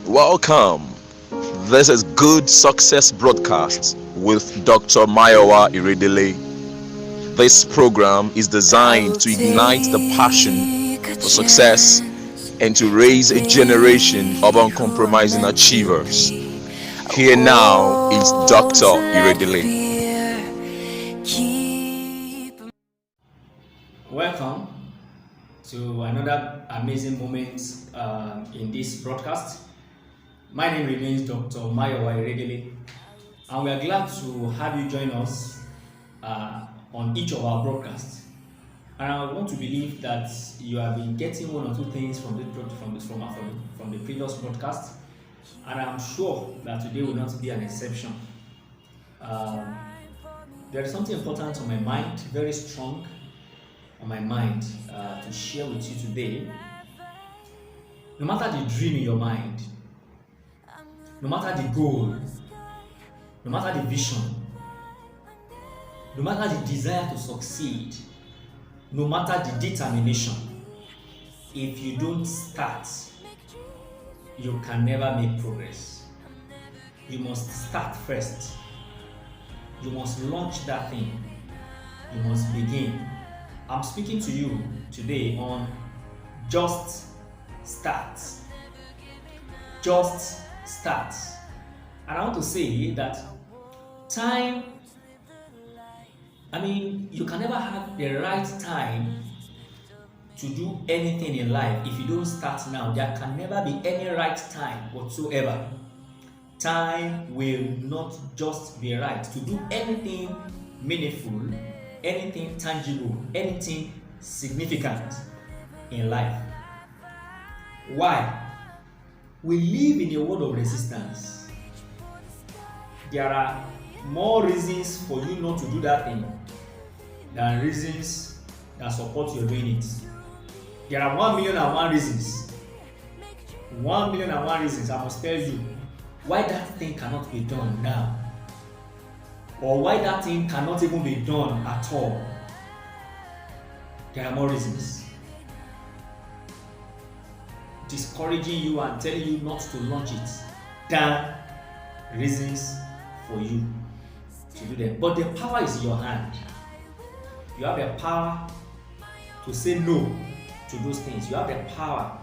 Welcome. This is Good Success Broadcast with Dr. Mayowa Iredele. This program is designed to ignite the passion for success and to raise a generation of uncompromising achievers. Here now is Dr. Iredele. Welcome to another amazing moment in this broadcast. My name remains Dr. Mayowa Iredele, and we are glad to have you join us on each of our broadcasts. And I want to believe that you have been getting one or two things from the previous broadcast, and I'm sure that today will not be an exception. There is something important on my mind, very strong on my mind to share with you today. No matter the dream in your mind, no matter the goal, no matter the vision, no matter the desire to succeed, no matter the determination, if you don't start, you can never make progress. You must start first. You must launch that thing. You must begin. I'm speaking to you today on just start. Just start. And I want to say that time, you can never have the right time to do anything in life if you don't start now. There can never be any right time whatsoever. Time will not just be right to do anything meaningful, anything tangible, anything significant in life. Why? We live in a world of resistance. There are more reasons for you not to do that thing than reasons that support your doing it. There are 1,000,001 reasons. 1,000,001 reasons I must tell you why that thing cannot be done now, or why that thing cannot even be done at all. There are more reasons discouraging you and telling you not to launch it than reasons for you to do them. But the power is in your hand. You have the power to say no to those things. You have the power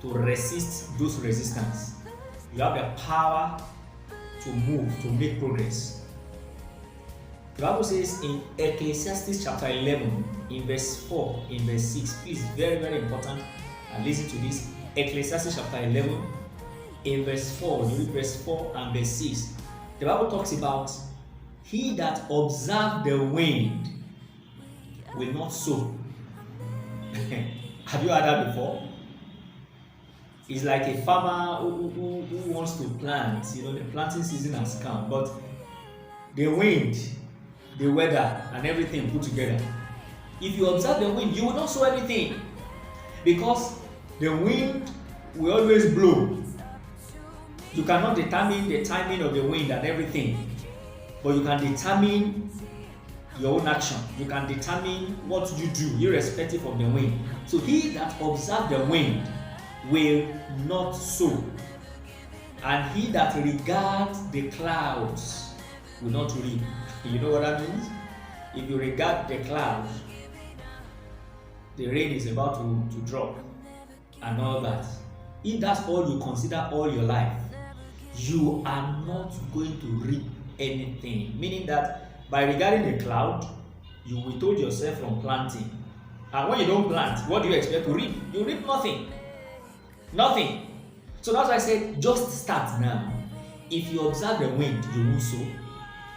to resist those resistance. You have the power to move, to make progress. The Bible says in Ecclesiastes chapter 11, in verse 4, in verse 6, please, very, very important, and listen to this. Ecclesiastes chapter 11, in verse 4, you read verse 4 and verse 6. The Bible talks about he that observes the wind will not sow. Have you heard that before? It's like a farmer who wants to plant. The planting season has come, but the wind, the weather, and everything put together. If you observe the wind, you will not sow anything, because the wind will always blow. You cannot determine the timing of the wind and everything, but you can determine your own action. You can determine what you do irrespective of the wind. So he that observes the wind will not sow, and he that regards the clouds will not reap. You know what that means? If you regard the clouds, the rain is about to drop and all that. If that's all you consider all your life, you are not going to reap anything. Meaning that by regarding the cloud, you withhold yourself from planting. And when you don't plant, what do you expect to reap? You reap nothing. Nothing. So that's why I said just start now. If you observe the wind, you will sow.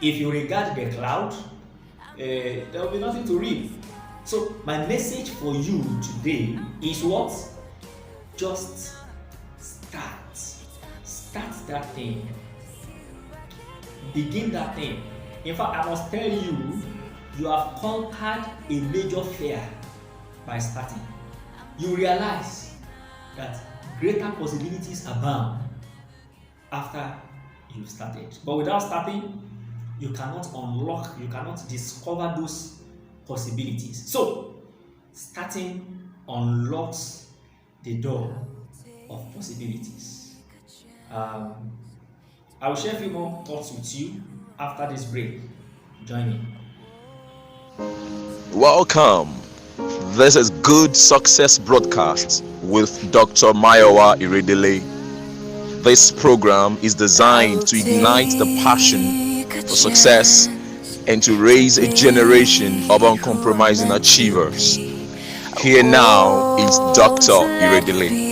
If you regard the cloud, there will be nothing to reap. So my message for you today is what? Just start. Start that thing. Begin that thing. In fact, I must tell you, you have conquered a major fear by starting. You realize that greater possibilities abound after you've started. But without starting, you cannot unlock, you cannot discover those possibilities. So, starting unlocks the door of possibilities. Um, I will share a few more thoughts with you after this break. Join me. Welcome. This is Good Success Broadcasts with Dr. Mayowa Iredele. This program is designed to ignite the passion for success and to raise a generation of uncompromising achievers. Here now is Dr. Iredele.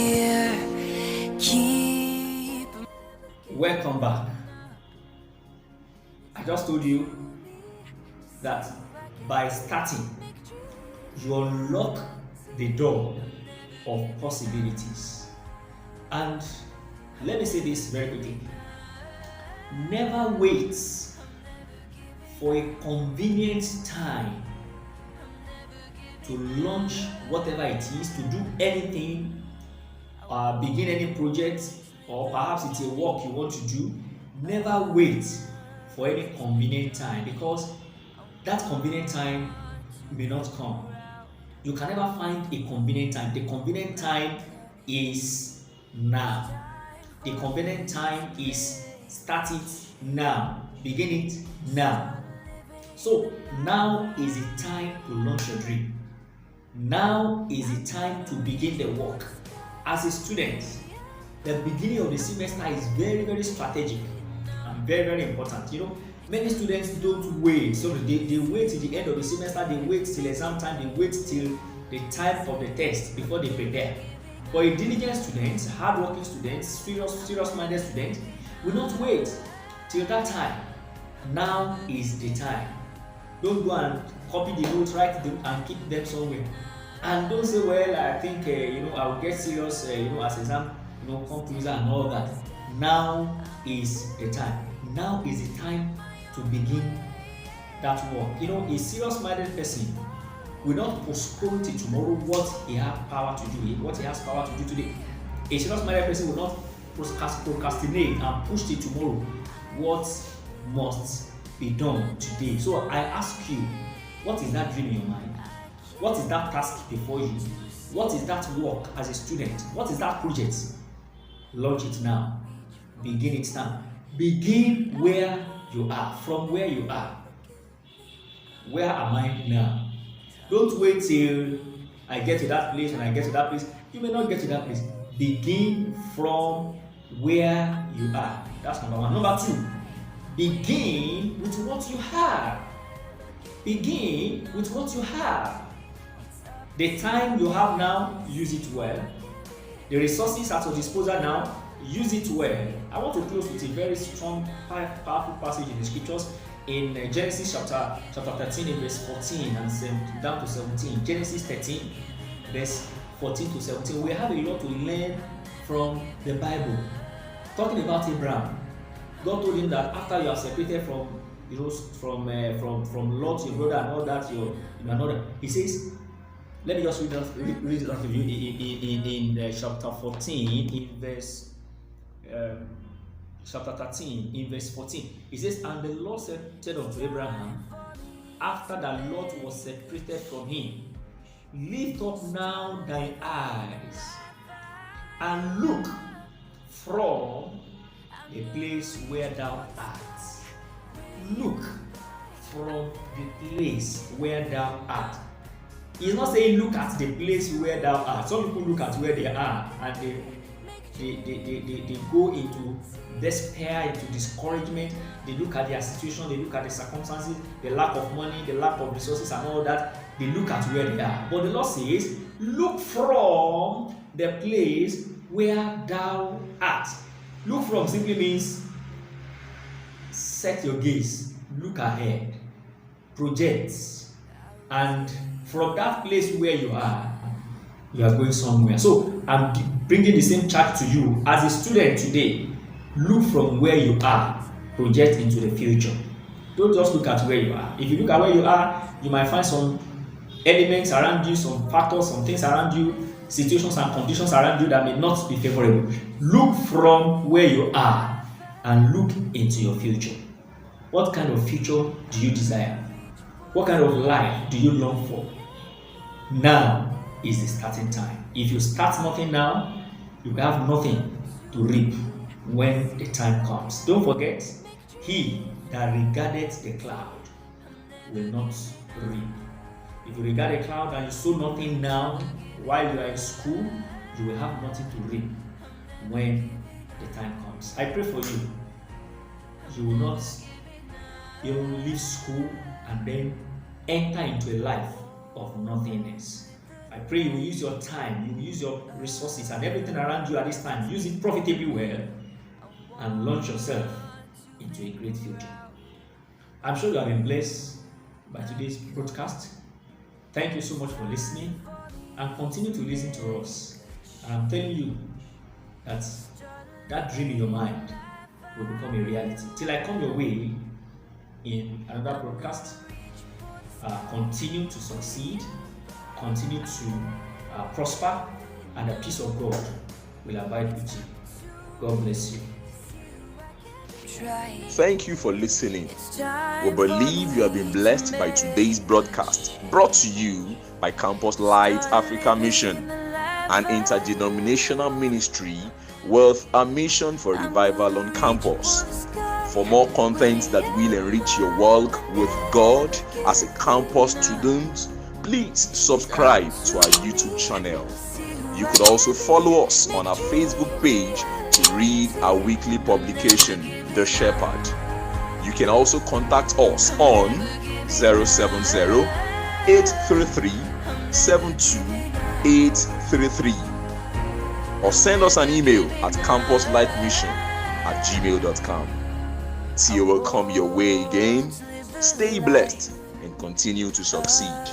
Welcome back. I just told you that by starting, you unlock the door of possibilities. And let me say this very quickly. Never wait for a convenient time to launch whatever it is, to do anything, begin any project, or perhaps it's a work you want to do. Never wait for any convenient time, because that convenient time may not come. You can never find a convenient time. The convenient time is now. The convenient time is start it now. Begin it now. So now is the time to launch your dream. Now is the time to begin the work. As a student, the beginning of the semester is very, very strategic and very, very important. Many students don't wait. So they wait till the end of the semester, they wait till exam time, they wait till the time of the test before they prepare. For a diligent student, hardworking student, serious-minded student, will not wait till that time. Now is the time. Don't go and copy the notes, write them and keep them somewhere. And don't say, well, I think I will get serious as exam come closer and all that. Now is the time. Now is the time to begin that work. A serious-minded person will not postpone till tomorrow what he has power to do today. A serious-minded person will not procrastinate and push till tomorrow what must be done today. So I ask you, what is that dream in your mind? What is that task before you? What is that work as a student? What is that project? Launch it now. Begin it now. Begin where you are, from where you are. Where am I now? Don't wait till I get to that place and I get to that place. You may not get to that place. Begin from where you are. That's number one. Number two, begin with what you have. Begin with what you have. The time you have now, use it well. The resources at your disposal now, use it well. I want to close with a very strong, powerful passage in the scriptures in Genesis chapter 13, verse 14 and down to 17. Genesis 13, verse 14 to 17. We have a lot to learn from the Bible. Talking about Abraham, God told him that after you are separated from Lot, your brother, and all that, another. He says, let me just read it out to you in chapter 14, in verse chapter 13, in verse 14. It says, and the Lord said unto Abraham, after that Lot was separated from him, lift up now thine eyes and look from the place where thou art. Look from the place where thou art. He's not saying look at the place where thou art. Some people look at where they are and they go into despair, into discouragement. They look at their situation, they look at the circumstances, the lack of money, the lack of resources and all that. They look at where they are. But the Lord says, look from the place where thou art. Look from simply means set your gaze, look ahead, project, and from that place where you are going somewhere. So I'm bringing the same charge to you as a student today. Look from where you are, project into the future. Don't just look at where you are. If you look at where you are, you might find some elements around you, some factors, some things around you, situations and conditions around you that may not be favorable. Look from where you are and look into your future. What kind of future do you desire? What kind of life do you long for? Now is the starting time. If you start nothing now, you have nothing to reap when the time comes. Don't forget, he that regardeth the cloud will not reap. If you regard a cloud and you sow nothing now while you are in school, you will have nothing to reap when the time comes. I pray for you. You will not leave school and then enter into a life of nothingness. I pray you will use your time, you will use your resources and everything around you at this time. Use it profitably well and launch yourself into a great future. I'm sure you have been blessed by today's broadcast. Thank you so much for listening and continue to listen to us. And I'm telling you that that dream in your mind will become a reality. Till I come your way in another broadcast, continue to succeed, continue to prosper, and the peace of God will abide with you. God bless you. Thank you for listening. We believe you have been blessed by today's broadcast, brought to you by Campus Light Africa Mission, an interdenominational ministry with a mission for revival on campus. For more content that will enrich your walk with God as a campus student, please subscribe to our YouTube channel. You could also follow us on our Facebook page to read our weekly publication, The Shepherd. You can also contact us on 070-833-72833 or send us an email at campuslightmission@gmail.com. Till we will come your way again, stay blessed and continue to succeed.